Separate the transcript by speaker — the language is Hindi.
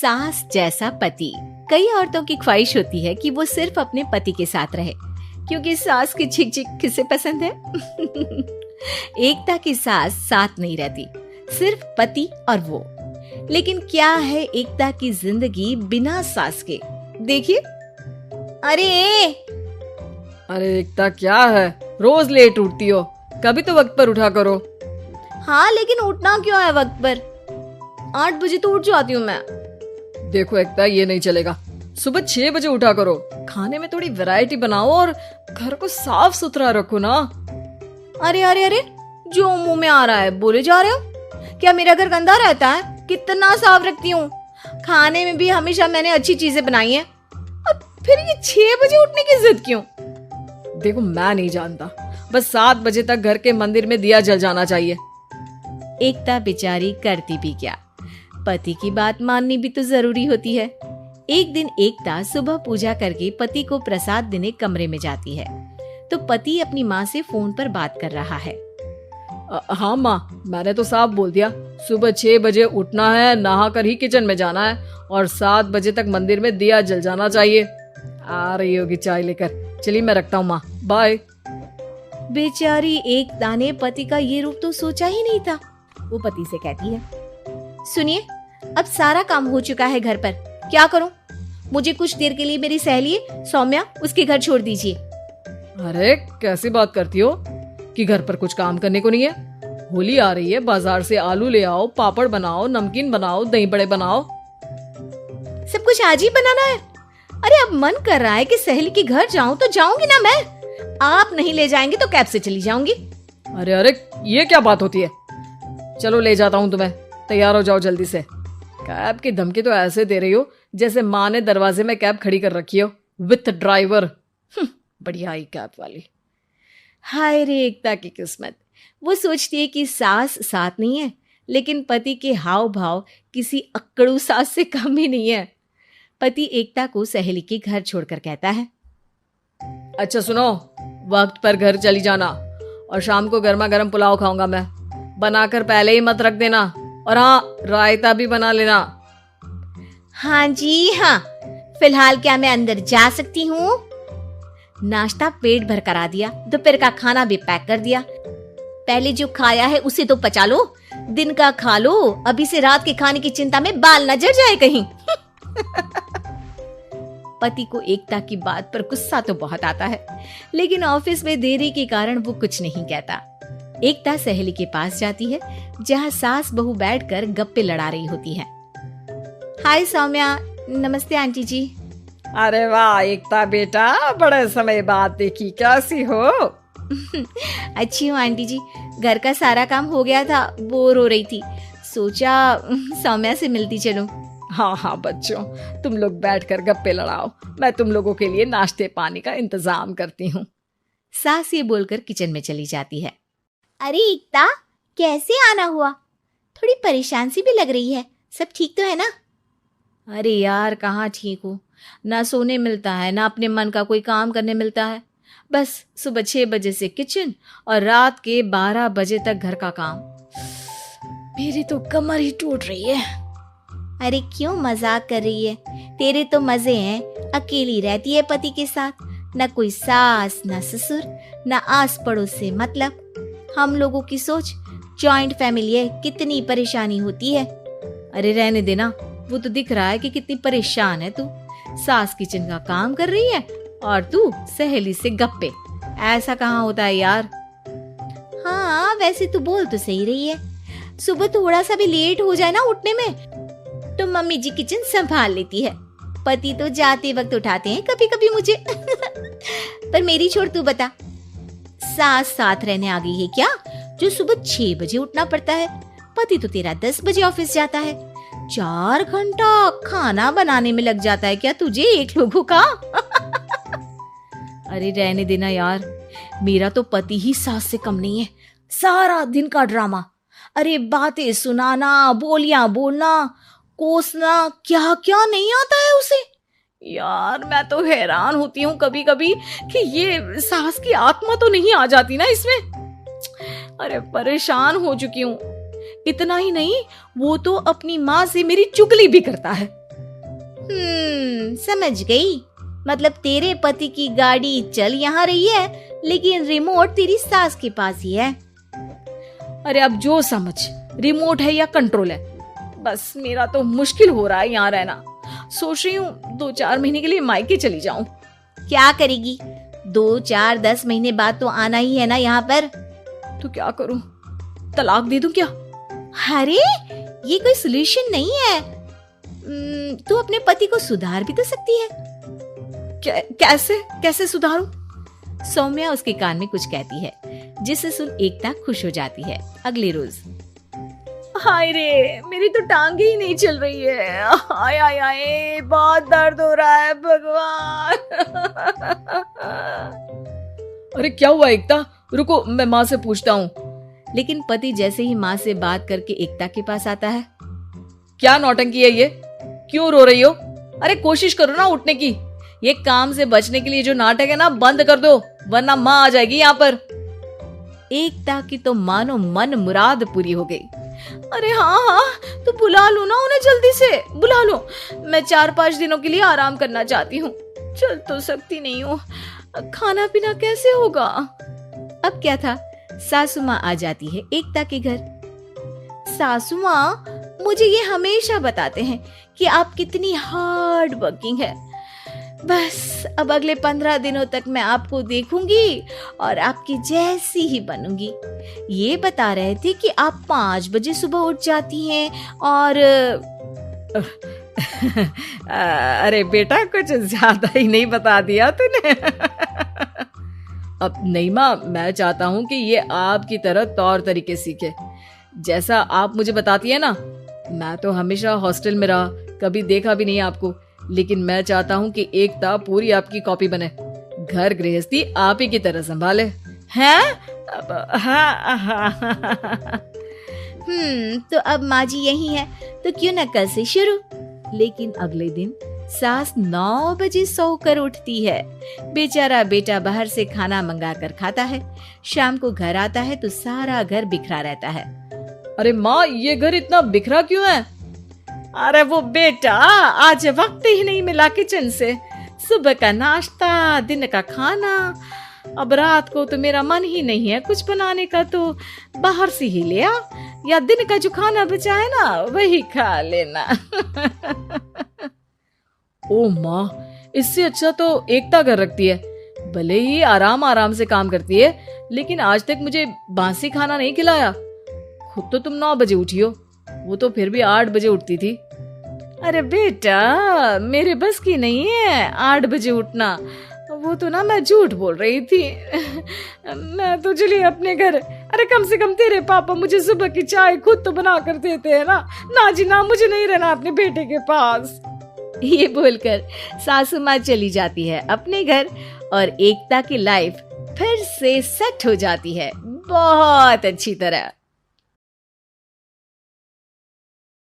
Speaker 1: सास जैसा पति। कई औरतों की ख्वाहिश होती है कि वो सिर्फ अपने पति के साथ रहे, क्योंकि सास की चिक चिक किसे पसंद है। एकता की सास साथ नहीं रहती, सिर्फ पति और वो। लेकिन क्या है एकता की जिंदगी बिना सास के? देखिए।
Speaker 2: अरे एकता, क्या है? रोज लेट उठती हो, कभी तो वक्त पर उठा करो।
Speaker 1: हाँ, लेकिन उठना क्यों है वक्त पर? 8 बजे तो उठ जाती हूँ मैं।
Speaker 2: देखो एकता, ये नहीं चलेगा। सुबह 6 बजे उठा करो। खाने में थोड़ी वैरायटी बनाओ और घर को साफ सुथरा रखो ना।
Speaker 1: अरे, जो मुंह में आ रहा है बोले जा रहे हो। क्या मेरा घर गंदा रहता है? कितना साफ रखती हूँ। खाने में भी हमेशा मैंने अच्छी चीजें बनाई हैं। और फिर ये 6 बजे उठने की जिद क्यों?
Speaker 2: देखो, मैं नहीं जानता, बस 7 बजे तक घर के मंदिर में दिया जल जाना चाहिए।
Speaker 1: एकता बेचारी करती भी क्या, पति की बात माननी भी तो जरूरी होती है। एक दिन एकता सुबह पूजा करके पति को प्रसाद देने कमरे में जाती है, तो पति अपनी माँ से फोन पर बात कर रहा है।
Speaker 2: हाँ माँ, मैंने तो साफ बोल दिया, सुबह 6 बजे उठना है, नहा कर ही किचन में जाना है और 7 बजे तक मंदिर में दिया जल जाना चाहिए। आ रही होगी चाय लेकर। चलिए मैं रखता हूँ माँ, बाय।
Speaker 1: बेचारी एकता ने पति का ये रूप तो सोचा ही नहीं था। वो पति से कहती है, सुनिए, अब सारा काम हो चुका है घर पर, क्या करूं? मुझे कुछ देर के लिए मेरी सहेली सौम्या, उसके घर छोड़ दीजिए।
Speaker 2: अरे कैसी बात करती हो कि घर पर कुछ काम करने को नहीं है? होली आ रही है, बाजार से आलू ले आओ, पापड़ बनाओ, नमकीन बनाओ, दही बड़े बनाओ।
Speaker 1: सब कुछ आज ही बनाना है? अरे अब मन कर रहा है कि सहेली के घर जाऊं तो जाऊंगी ना मैं। आप नहीं ले जाएंगे तो कैब से चली जाऊंगी।
Speaker 2: अरे ये क्या बात होती है? चलो ले जाता हूँ तुम्हें, तैयार हो जाओ जल्दी से। कैब की धमकी तो ऐसे दे रही हो जैसे माँ ने दरवाजे में कैब खड़ी कर रखी हो विथ ड्राइवर। बढ़िया आई कैब वाली।
Speaker 1: हाय रे एकता की किस्मत। वो सोचती है कि सास साथ नहीं है, लेकिन पति के हाव भाव किसी अक्कड़ू सास से कम ही नहीं है। पति एकता को सहेली के घर छोड़कर कहता है,
Speaker 2: अच्छा सुनो, वक्त पर घर चली जाना और शाम को गर्मा गर्म पुलाव खाऊंगा मैं। बनाकर पहले ही मत रख देना, और हाँ, रायता भी बना लेना।
Speaker 1: हाँ जी हाँ, फिलहाल क्या मैं अंदर जा सकती हूँ? नाश्ता पेट भर करा दिया, दोपहर का खाना भी पैक कर दिया। पहले जो खाया है उसे तो पचा लो, दिन का खा लो, अभी से रात के खाने की चिंता में बाल न जल जाए कहीं। पति को एकता की बात पर गुस्सा तो बहुत आता है, लेकिन ऑफिस में देरी के कारण वो कुछ नहीं कहता। एकता सहेली के पास जाती है, जहाँ सास बहू बैठकर गप्पे लड़ा रही होती है। हाय सौम्या, नमस्ते आंटी जी।
Speaker 2: अरे वाह एकता बेटा, बड़े समय बाद देखी, कैसी हो?
Speaker 1: अच्छी हूँ आंटी जी, घर का सारा काम हो गया था, बोर हो रही थी, सोचा सौम्या से मिलती चलूं।
Speaker 2: हाँ बच्चों, तुम लोग बैठकर गप्पे लड़ाओ, मैं तुम लोगों के लिए नाश्ते पानी का इंतजाम करती हूँ।
Speaker 1: सास ये बोलकर किचन में चली जाती है। अरे एकता, कैसे आना हुआ? थोड़ी परेशान सी भी लग रही है, सब ठीक तो है ना? अरे यार, कहाँ ठीक हूँ, ना सोने मिलता है, ना अपने मन का कोई काम करने मिलता है। बस सुबह 6 बजे से किचन और रात के 12 बजे तक घर का काम। मेरी तो कमर ही टूट रही है। अरे क्यों मजाक कर रही है? तेरे तो मजे हैं, अकेली रहती है पति के साथ, न कोई सास न ससुर, न आस पड़ोस से मतलब। हम लोगों की सोच, जॉइंट फैमिली है, कितनी परेशानी होती है। अरे रहने देना, वो तो दिख रहा है कि कितनी परेशान है तू। सास किचन का काम कर रही है और तू सहेली से गप्पे। ऐसा कहाँ होता है यार। हाँ वैसे तू बोल तो सही रही है, सुबह थोड़ा सा भी लेट हो जाए ना उठने में तो मम्मी जी किचन संभाल लेती है। पति तो जाते वक्त उठाते हैं कभी कभी मुझे। पर मेरी छोड़, तू बता, सास साथ रहने आ गई है क्या, जो सुबह 6 बजे उठना पड़ता है? पति तो तेरा 10 बजे ऑफिस जाता है, 4 घंटा खाना बनाने में लग जाता है क्या तुझे एक लोगों का? अरे रहने देना यार, मेरा तो पति ही सास से कम नहीं है। सारा दिन का ड्रामा, अरे बातें सुनाना, बोलियां बोलना, कोसना, क्या क्या नहीं आता है उसे। यार मैं तो हैरान होती हूँ कभी कभी कि ये सास की आत्मा तो नहीं आ जाती ना इसमें। अरे परेशान हो चुकी हूँ। इतना ही नहीं, वो तो अपनी माँ से मेरी चुगली भी करता है। समझ गई। मतलब तेरे पति की गाड़ी चल यहाँ रही है, लेकिन रिमोट तेरी सास के पास ही है।
Speaker 2: अरे अब जो समझ, रिमोट है या कंट्रोल है, बस मेरा तो मुश्किल हो रहा है यहाँ रहना। सोच रही हूँ 2-4 महीने के लिए मायके चली जाऊं।
Speaker 1: क्या करेगी? 2-4-10 महीने बाद तो आना ही है ना यहाँ पर।
Speaker 2: तो क्या करूं, तलाक दे दूं क्या?
Speaker 1: अरे ये कोई सोल्यूशन नहीं है। तू अपने पति को सुधार भी तो सकती है।
Speaker 2: कैसे सुधारूं?
Speaker 1: सौम्या उसके कान में कुछ कहती है, जिसे सुन एकता खुश हो जाती है। अगले रोज,
Speaker 2: हाय रे, मेरी तो टांगे ही नहीं चल रही है। हाय हाय हाय, बहुत दर्द हो रहा है भगवान। अरे क्या हुआ एकता? रुको, मैं माँ से पूछता हूँ।
Speaker 1: लेकिन पति जैसे ही माँ से बात करके एकता के पास आता है।
Speaker 2: क्या नौटंकी है ये? क्यों रो रही हो? अरे कोशिश करो ना उठने की। ये काम से बचने के लिए जो नाटक है ना, बंद कर दो, वरना माँ आ जाएगी यहाँ पर।
Speaker 1: एकता की तो मानो मन मुराद पूरी हो गई।
Speaker 2: अरे हाँ, तो बुला लो ना उन्हें, जल्दी से बुला लो। मैं 4-5 दिनों के लिए आराम करना चाहती हूँ। चल तो सकती नहीं हूँ, खाना पीना कैसे होगा?
Speaker 1: अब क्या था, सासू माँ आ जाती है एकता के घर। सासू माँ, मुझे ये हमेशा बताते हैं कि आप कितनी हार्ड वर्किंग है। बस अब अगले 15 दिनों तक मैं आपको देखूंगी और आपकी जैसी ही बनूंगी। ये बता रहे थे कि आप 5 बजे सुबह उठ जाती हैं और
Speaker 2: अरे बेटा, कुछ ज्यादा ही नहीं बता दिया तूने। अब नहीं माँ, मैं चाहता हूँ कि ये आपकी तरह तौर तरीके सीखे, जैसा आप मुझे बताती है ना। मैं तो हमेशा हॉस्टल में रहा, कभी देखा भी नहीं आपको, लेकिन मैं चाहता हूँ कि एकता पूरी आपकी कॉपी बने, घर गृहस्थी आप ही की तरह संभाले। हैं?
Speaker 1: तो अब माँ जी यही है, तो क्यों न कल से शुरू। लेकिन अगले दिन सास 9 बजे सोकर उठती है। बेचारा बेटा बाहर से खाना मंगा कर खाता है। शाम को घर आता है तो सारा घर बिखरा रहता है।
Speaker 2: अरे माँ, ये घर इतना बिखरा क्यों है? अरे वो बेटा, आज वक्त ही नहीं मिला किचन से। सुबह का नाश्ता, दिन का खाना, अब रात को तो मेरा मन ही नहीं है कुछ बनाने का, तो बाहर से ही ले आ, या दिन का जो खाना बचा है ना वही खा लेना। ओ माँ, इससे अच्छा तो एकता घर रखती है। भले ही आराम आराम से काम करती है, लेकिन आज तक मुझे बासी खाना नहीं खिलाया। खुद तो तुम 9 बजे उठी हो, वो तो फिर भी 8 बजे उठती थी। अरे बेटा, मेरे बस की नहीं है 8 बजे उठना। वो तो ना मैं झूठ बोल रही थी। मैं तो चली अपने घर। अरे कम से कम तेरे पापा मुझे सुबह की चाय खुद तो बना कर देते हैं ना। ना जी ना, मुझे नहीं रहना अपने बेटे के पास।
Speaker 1: ये बोलकर सासू माँ चली जाती है अपने घर और एकता की लाइफ फिर से सेट हो जाती है बहुत अच्छी तरह।